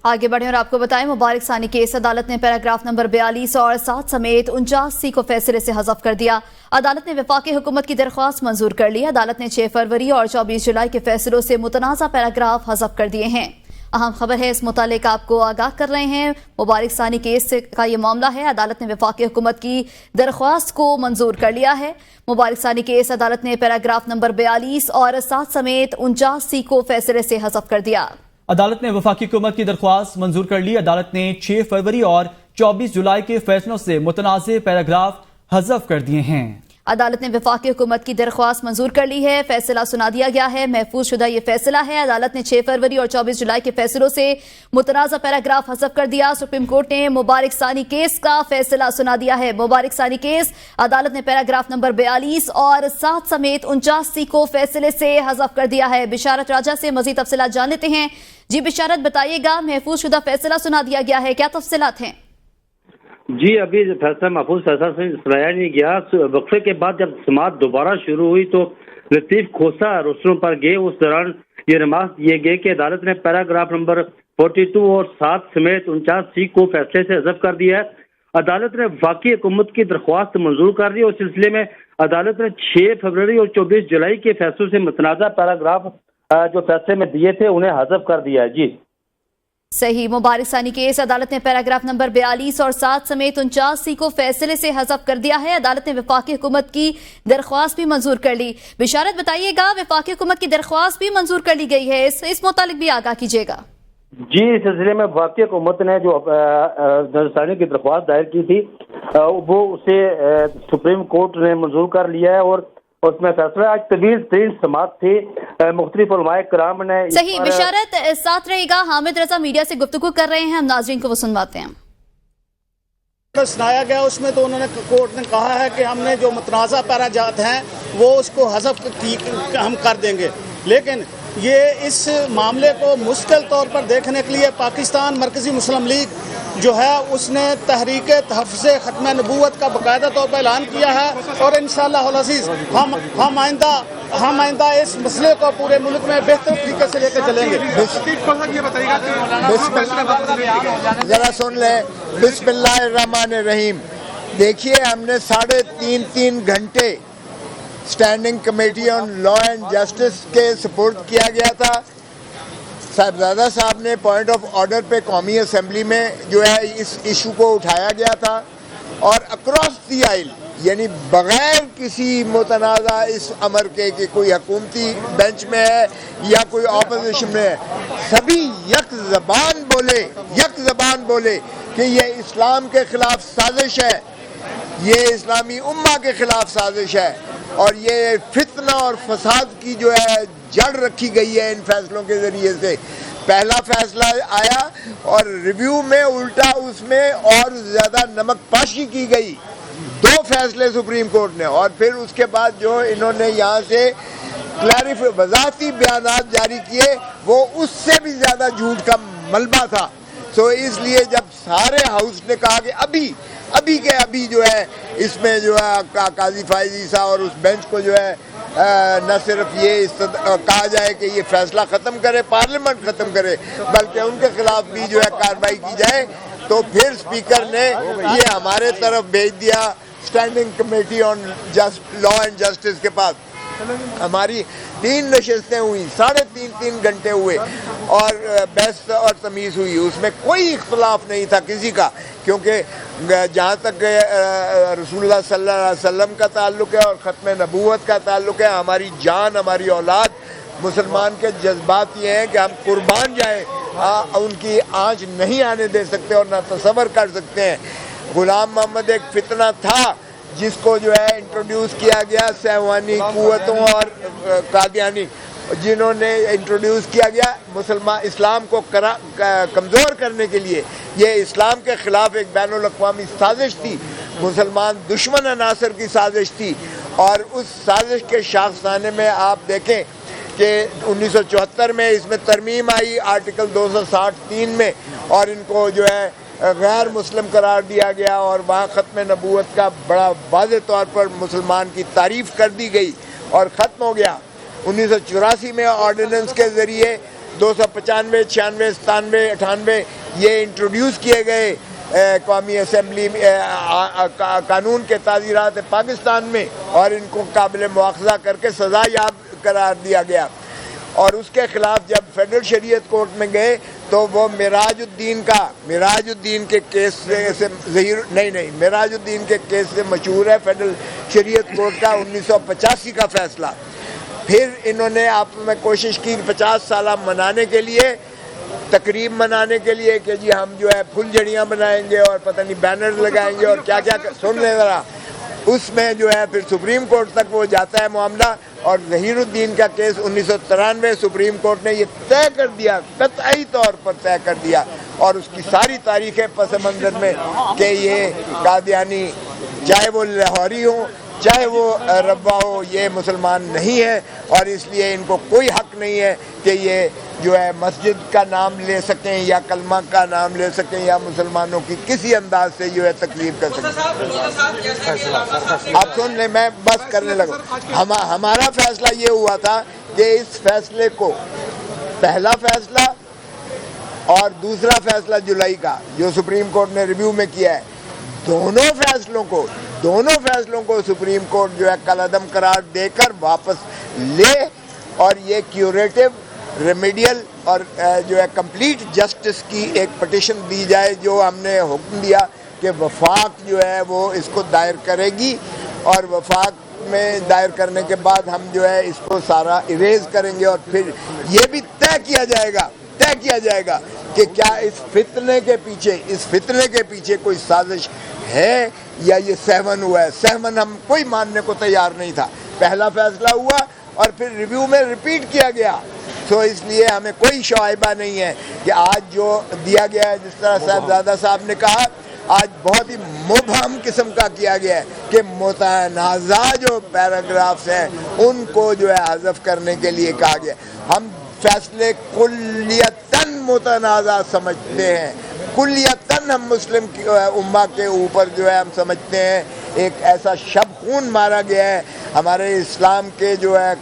آگے بڑھیں اور آپ کو بتائیں مبارک ثانی کیس عدالت نے پیراگراف نمبر 42 اور 7 سمیت 49 کو فیصلے سے حذف کر دیا۔ عدالت نے وفاقی حکومت کی درخواست منظور کر لی۔ عدالت نے 6 فروری اور 24 جولائی کے فیصلوں سے متنازع پیراگراف حذف کر دیے ہیں۔ اہم خبر ہے، اس متعلق آپ کو آگاہ کر رہے ہیں۔ مبارک ثانی کیس کا یہ معاملہ ہے، عدالت نے وفاقی حکومت کی درخواست کو منظور کر لیا ہے۔ مبارک ثانی کیس عدالت نے پیراگراف نمبر 42 اور 7 سمیت 49 کو فیصلے سے حذف کر دیا۔ عدالت نے وفاقی حکومت کی درخواست منظور کر لی۔ عدالت نے 6 فروری اور 24 جولائی کے فیصلوں سے متنازع پیراگراف حذف کر دیے ہیں۔ عدالت نے وفاقی حکومت کی درخواست منظور کر لی ہے، فیصلہ سنا دیا گیا ہے۔ محفوظ شدہ یہ فیصلہ ہے۔ عدالت نے 6 فروری اور 24 جولائی کے فیصلوں سے متنازع پیراگراف حذف کر دیا۔ سپریم کورٹ نے مبارک ثانی کیس کا فیصلہ سنا دیا ہے۔ مبارک ثانی کیس عدالت نے پیراگراف نمبر 42 اور 7 سمیت 49 کو فیصلے سے حذف کر دیا ہے۔ بشارت راجہ سے مزید تفصیلات جان لیتے ہیں۔ جی بشارت، بتائیے گا، محفوظ شدہ فیصلہ سنا دیا گیا ہے، کیا تفصیلات ہیں؟ جی ابھی فیصلہ محفوظ فیصلہ سنایا نہیں گیا۔ وقفے کے بعد جب سماعت دوبارہ شروع ہوئی تو لطیف کھوسہ روسٹروں پر گئے۔ اس دوران یہ ریمارک دیے گئے کہ عدالت نے پیراگراف نمبر 42 اور 7 سمیت 49 کو فیصلے سے حذف کر دیا ہے۔ عدالت نے وفاقی حکومت کی درخواست منظور کر دی اور اس سلسلے میں عدالت نے 6 فروری اور 24 جولائی کے فیصلوں سے متنازع پیراگراف جو فیصلے میں دیے تھے انہیں حذف کر دیا ہے۔ جی صحیح، مبارک ثانی کیس عدالت نے پیراگراف نمبر 42 اور 7 سمیت 49 کو فیصلے سے حذف کر دیا ہے۔ عدالت نے وفاقی حکومت کی درخواست بھی منظور کر لی۔ بشارت، بتائیے گا، وفاقی حکومت کی درخواست بھی منظور کر لی گئی ہے، اس متعلق بھی آگاہ کیجیے گا۔ جی، اس سلسلے میں وفاقی حکومت نے جو ثانی کی درخواست دائر کی تھی وہ اسے سپریم کورٹ نے منظور کر لیا ہے اور اس میں فیصلہ آج طویل ترین سماعت تھی۔ مختلف علماء کرام نے صحیح، بشارت ساتھ رہے گا۔ حامد رضا میڈیا سے گفتگو کر رہے ہیں، ہم ناظرین کو وہ سنواتے ہیں۔ سنایا گیا اس میں تو انہوں نے کورٹ نے کہا ہے کہ ہم نے جو متنازع پیراجات ہیں وہ اس کو حذف ہم کر دیں گے، لیکن یہ اس معاملے کو مستقل طور پر دیکھنے کے لیے پاکستان مرکزی مسلم لیگ جو ہے اس نے تحریک تحفظ ختم نبوت کا باقاعدہ طور پر اعلان کیا ہے اور انشاءاللہ العزیز ہم آئندہ اس مسئلے کو پورے ملک میں بہتر طریقے سے لے کے چلیں گے۔ ذرا سن لیں، بسم اللہ الرحمن الرحیم۔ دیکھیے، ہم نے 3.5 گھنٹے standing committee on law and justice کے سپورٹ کیا گیا تھا۔ صاحبزادہ صاحب نے پوائنٹ آف آرڈر پہ قومی اسمبلی میں جو ہے اس ایشو کو اٹھایا گیا تھا اور اکراس دی آئل، یعنی بغیر کسی متنازع اس امر کے کہ کوئی حکومتی بینچ میں ہے یا کوئی اپوزیشن میں ہے، سبھی یک زبان بولے کہ یہ اسلام کے خلاف سازش ہے، یہ اسلامی امہ کے خلاف سازش ہے اور یہ فتنہ اور فساد کی جو ہے جڑ رکھی گئی ہے ان فیصلوں کے ذریعے سے۔ پہلا فیصلہ آیا اور ریویو میں الٹا اس میں اور زیادہ نمک پاشی کی گئی، 2 فیصلے سپریم کورٹ نے، اور پھر اس کے بعد جو انہوں نے یہاں سے وضاحتی بیانات جاری کیے وہ اس سے بھی زیادہ جھوٹ کا ملبہ تھا۔ سو اس لیے جب سارے ہاؤس نے کہا کہ ابھی جو ہے اس میں جو ہے قاضی فائز عیسیٰ اور اس بینچ کو جو ہے نہ صرف یہ کہا جائے کہ یہ فیصلہ ختم کرے، پارلیمنٹ ختم کرے، بلکہ ان کے خلاف بھی جو ہے کارروائی کی جائے، تو پھر اسپیکر نے یہ ہمارے طرف بھیج دیا standing committee on law and justice کے پاس۔ ہماری 3 نشستیں ہوئی، 3.5 گھنٹے ہوئے اور بحث اور تمیز ہوئی، اس میں کوئی اختلاف نہیں تھا کسی کا، کیونکہ جہاں تک رسول اللہ صلی اللہ علیہ وسلم کا تعلق ہے اور ختم نبوت کا تعلق ہے، ہماری جان، ہماری اولاد، مسلمان کے جذبات یہ ہیں کہ ہم قربان جائیں، ان کی آنچ نہیں آنے دے سکتے اور نہ تصور کر سکتے ہیں۔ غلام محمد ایک فتنہ تھا جس کو جو ہے انٹروڈیوس کیا گیا سہوانی قوتوں اور قادیانی، جنہوں نے انٹروڈیوس کیا گیا اسلام کو کمزور کرنے کے لیے۔ یہ اسلام کے خلاف ایک بین الاقوامی سازش تھی، مسلمان دشمن عناصر کی سازش تھی، اور اس سازش کے شاخسانے میں آپ دیکھیں کہ 1974 میں اس میں ترمیم آئی آرٹیکل 263 میں، اور ان کو جو ہے غیر مسلم قرار دیا گیا اور وہاں ختم نبوت کا بڑا واضح طور پر مسلمان کی تعریف کر دی گئی اور ختم ہو گیا۔ 1984 میں آرڈیننس کے ذریعے 295, 96, 97, 98 یہ انٹروڈیوس کیے گئے قومی اسمبلی قانون کے تعزیرات پاکستان میں، اور ان کو قابل مواخذہ کر کے سزا یاب قرار دیا گیا. اور اس کے خلاف جب فیڈرل شریعت کورٹ میں گئے تو وہ معراج الدین کے کیس سے معراج الدین کے کیس سے مشہور ہے فیڈرل شریعت کورٹ کا 1985 کا فیصلہ. پھر انہوں نے آپ میں کوشش کی 50 سالہ منانے کے لیے، تقریب منانے کے لیے کہ جی ہم جو ہے پھول جھڑیاں بنائیں گے اور پتہ نہیں بینر لگائیں گے اور کیا کیا. سن لیں ذرا، اس میں جو ہے پھر سپریم کورٹ تک وہ جاتا ہے معاملہ، اور ظہیر الدین کا کیس 1993 سپریم کورٹ نے یہ طے کر دیا، قطعی طور پر طے کر دیا، اور اس کی ساری تاریخیں پس منظر میں کہ یہ قادیانی چاہے وہ لاہوری ہوں چاہے وہ ربا ہو یہ مسلمان نہیں ہے، اور اس لیے ان کو کوئی حق نہیں ہے کہ یہ جو ہے مسجد کا نام لے سکیں یا کلمہ کا نام لے سکیں یا مسلمانوں کی کسی انداز سے جو ہے تکلیف کر سکیں. آپ سن لیں، میں بس کرنے لگا. ہمارا فیصلہ یہ ہوا تھا کہ اس فیصلے کو، پہلا فیصلہ اور دوسرا فیصلہ جولائی کا جو سپریم کورٹ نے ریویو میں کیا ہے، دونوں فیصلوں کو سپریم کورٹ جو ہے کالعدم قرار دے کر واپس لے، اور یہ کیوریٹو، ریمیڈیل اور جو ہے کمپلیٹ جسٹس کی ایک پٹیشن دی جائے، جو ہم نے حکم دیا کہ وفاق جو ہے وہ اس کو دائر کرے گی، اور وفاق میں دائر کرنے کے بعد ہم جو ہے اس کو سارا اریز کریں گے، اور پھر یہ بھی طے کیا جائے گا کہ کیا اس فتنے کے پیچھے کوئی سازش ہے یا یہ سہون ہوا ہے. سہون ہم کوئی ماننے کو تیار نہیں تھا. پہلا فیصلہ ہوا اور پھر ریویو میں ریپیٹ کیا گیا، تو اس لیے ہمیں کوئی شائبہ نہیں ہے کہ آج جو دیا گیا ہے، جس طرح صاحبزادہ صاحب نے کہا، آج بہت ہی مبہم قسم کا کیا گیا ہے کہ متنازع جو پیراگرافز ہیں ان کو جو ہے حذف کرنے کے لیے کہا گیا. ہم فیصلے کلیتاً متنازع سمجھتے ہیں، کلیتاً ہم مسلم امہ کے اوپر جو ہے ہم سمجھتے ہیں ایک ایسا شب خون مارا گیا ہے. ہمارے اسلام کے جو ہے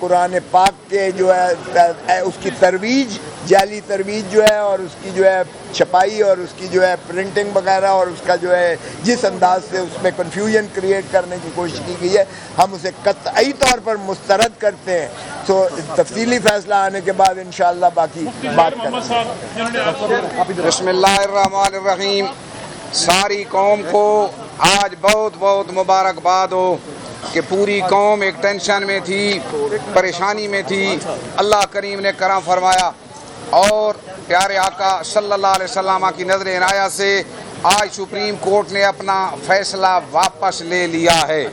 قرآن پاک کے جو ہے اس کی ترویج، جعلی ترویج جو ہے، اور اس کی جو ہے چھپائی اور اس کی جو ہے پرنٹنگ وغیرہ، اور اس کا جو ہے جس انداز سے اس میں کنفیوژن کریٹ کرنے کی کوشش کی گئی ہے، ہم اسے قطعی طور پر مسترد کرتے ہیں. تو تفصیلی فیصلہ آنے کے بعد انشاءاللہ باقی بات کریں. بسم اللہ الرحمن الرحیم. ساری قوم کو آج بہت بہت مبارکباد ہو کہ پوری قوم ایک ٹینشن میں تھی، پریشانی میں تھی. اللہ کریم نے کرم فرمایا اور پیارے آقا صلی اللہ علیہ وسلم کی نظر عنایت سے آج سپریم کورٹ نے اپنا فیصلہ واپس لے لیا ہے.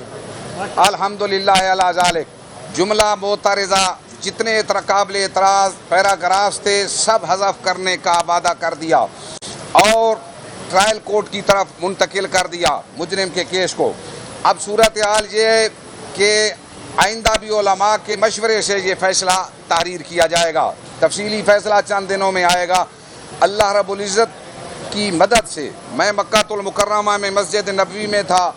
الحمدللہ علی ذالک. جملہ معترضہ جتنے قابل اعتراض پیراگرافز تھے سب حذف کرنے کا وعدہ کر دیا اور ٹرائل کورٹ کی طرف منتقل کر دیا مجرم کے کیس کو. اب صورتحال یہ ہے کہ آئندہ بھی علماء کے مشورے سے یہ فیصلہ تحریر کیا جائے گا. تفصیلی فیصلہ چند دنوں میں آئے گا. اللہ رب العزت کی مدد سے میں مکہ المکرمہ میں مسجد نبوی میں تھا.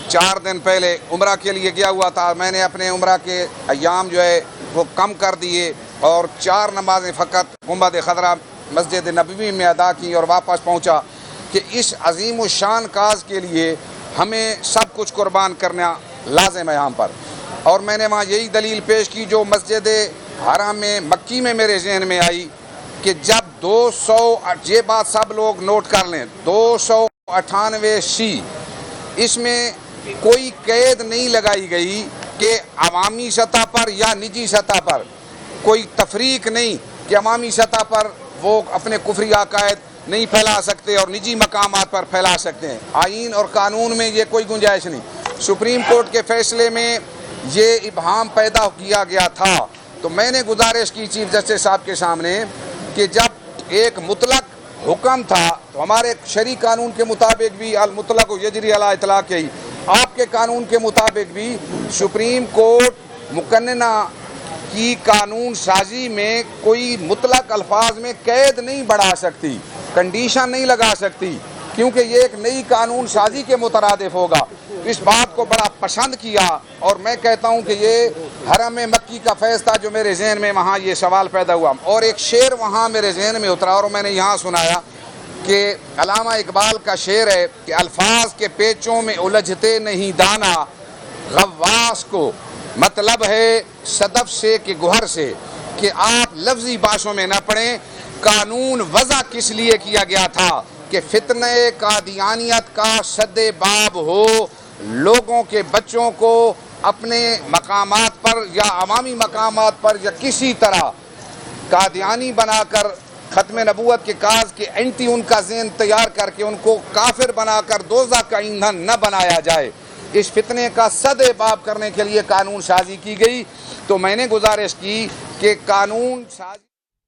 4 دن پہلے عمرہ کے لیے گیا ہوا تھا. میں نے اپنے عمرہ کے ایام جو ہے وہ کم کر دیے اور 4 نمازیں فقط گنبد خضرا مسجد نبوی میں ادا کی اور واپس پہنچا کہ اس عظیم الشان کاز کے لیے ہمیں سب کچھ قربان کرنا لازم ہے یہاں پر. اور میں نے وہاں یہی دلیل پیش کی جو مسجد حرام میں مکی میں میرے ذہن میں آئی کہ جب 200، یہ بات سب لوگ نوٹ کر لیں، 298C اس میں کوئی قید نہیں لگائی گئی کہ عوامی سطح پر یا نجی سطح پر، کوئی تفریق نہیں کہ عوامی سطح پر وہ اپنے کفری عقائد نہیں پھیلا سکتے اور نجی مقامات پر پھیلا سکتے ہیں. آئین اور قانون میں یہ کوئی گنجائش نہیں. سپریم کورٹ کے فیصلے میں یہ ابہام پیدا کیا گیا تھا. تو میں نے گزارش کی چیف جسٹس صاحب کے سامنے کہ جب ایک مطلق حکم تھا تو ہمارے شرعی قانون کے مطابق بھی المطلق یجری علی اطلاق ہی، آپ کے قانون کے مطابق بھی سپریم کورٹ مقننہ کی قانون سازی میں کوئی مطلق الفاظ میں قید نہیں بڑھا سکتی، کنڈیشن نہیں لگا سکتی. کیونکہ یہ ایک نئی قانون سازی کے مترادف ہوگا. اس بات کو بڑا پسند کیا اور میں کہتا ہوں کہ یہ حرم مکی کا فیض تھا جو میرے ذہن میں وہاں یہ سوال پیدا ہوا. اور ایک شعر وہاں میرے ذہن میں اترا اور میں نے یہاں سنایا کہ علامہ اقبال کا شعر ہے کہ الفاظ کے پیچوں میں الجھتے نہیں دانا، غواص کو مطلب ہے صدف سے کہ گوہر سے، کہ آپ لفظی باشوں میں نہ پڑیں. قانون وضع کس لیے کیا گیا تھا کہ فتنہ قادیانیت کا سد باب ہو، لوگوں کے بچوں کو اپنے مقامات پر یا عوامی مقامات پر یا کسی طرح قادیانی بنا کر ختم نبوت کے کاز کے اینٹی ان کا ذہن تیار کر کے ان کو کافر بنا کر دوزخ کا ایندھن نہ بنایا جائے. اس فتنے کا سد باب کرنے کے لیے قانون سازی کی گئی. تو میں نے گزارش کی کہ قانون سازی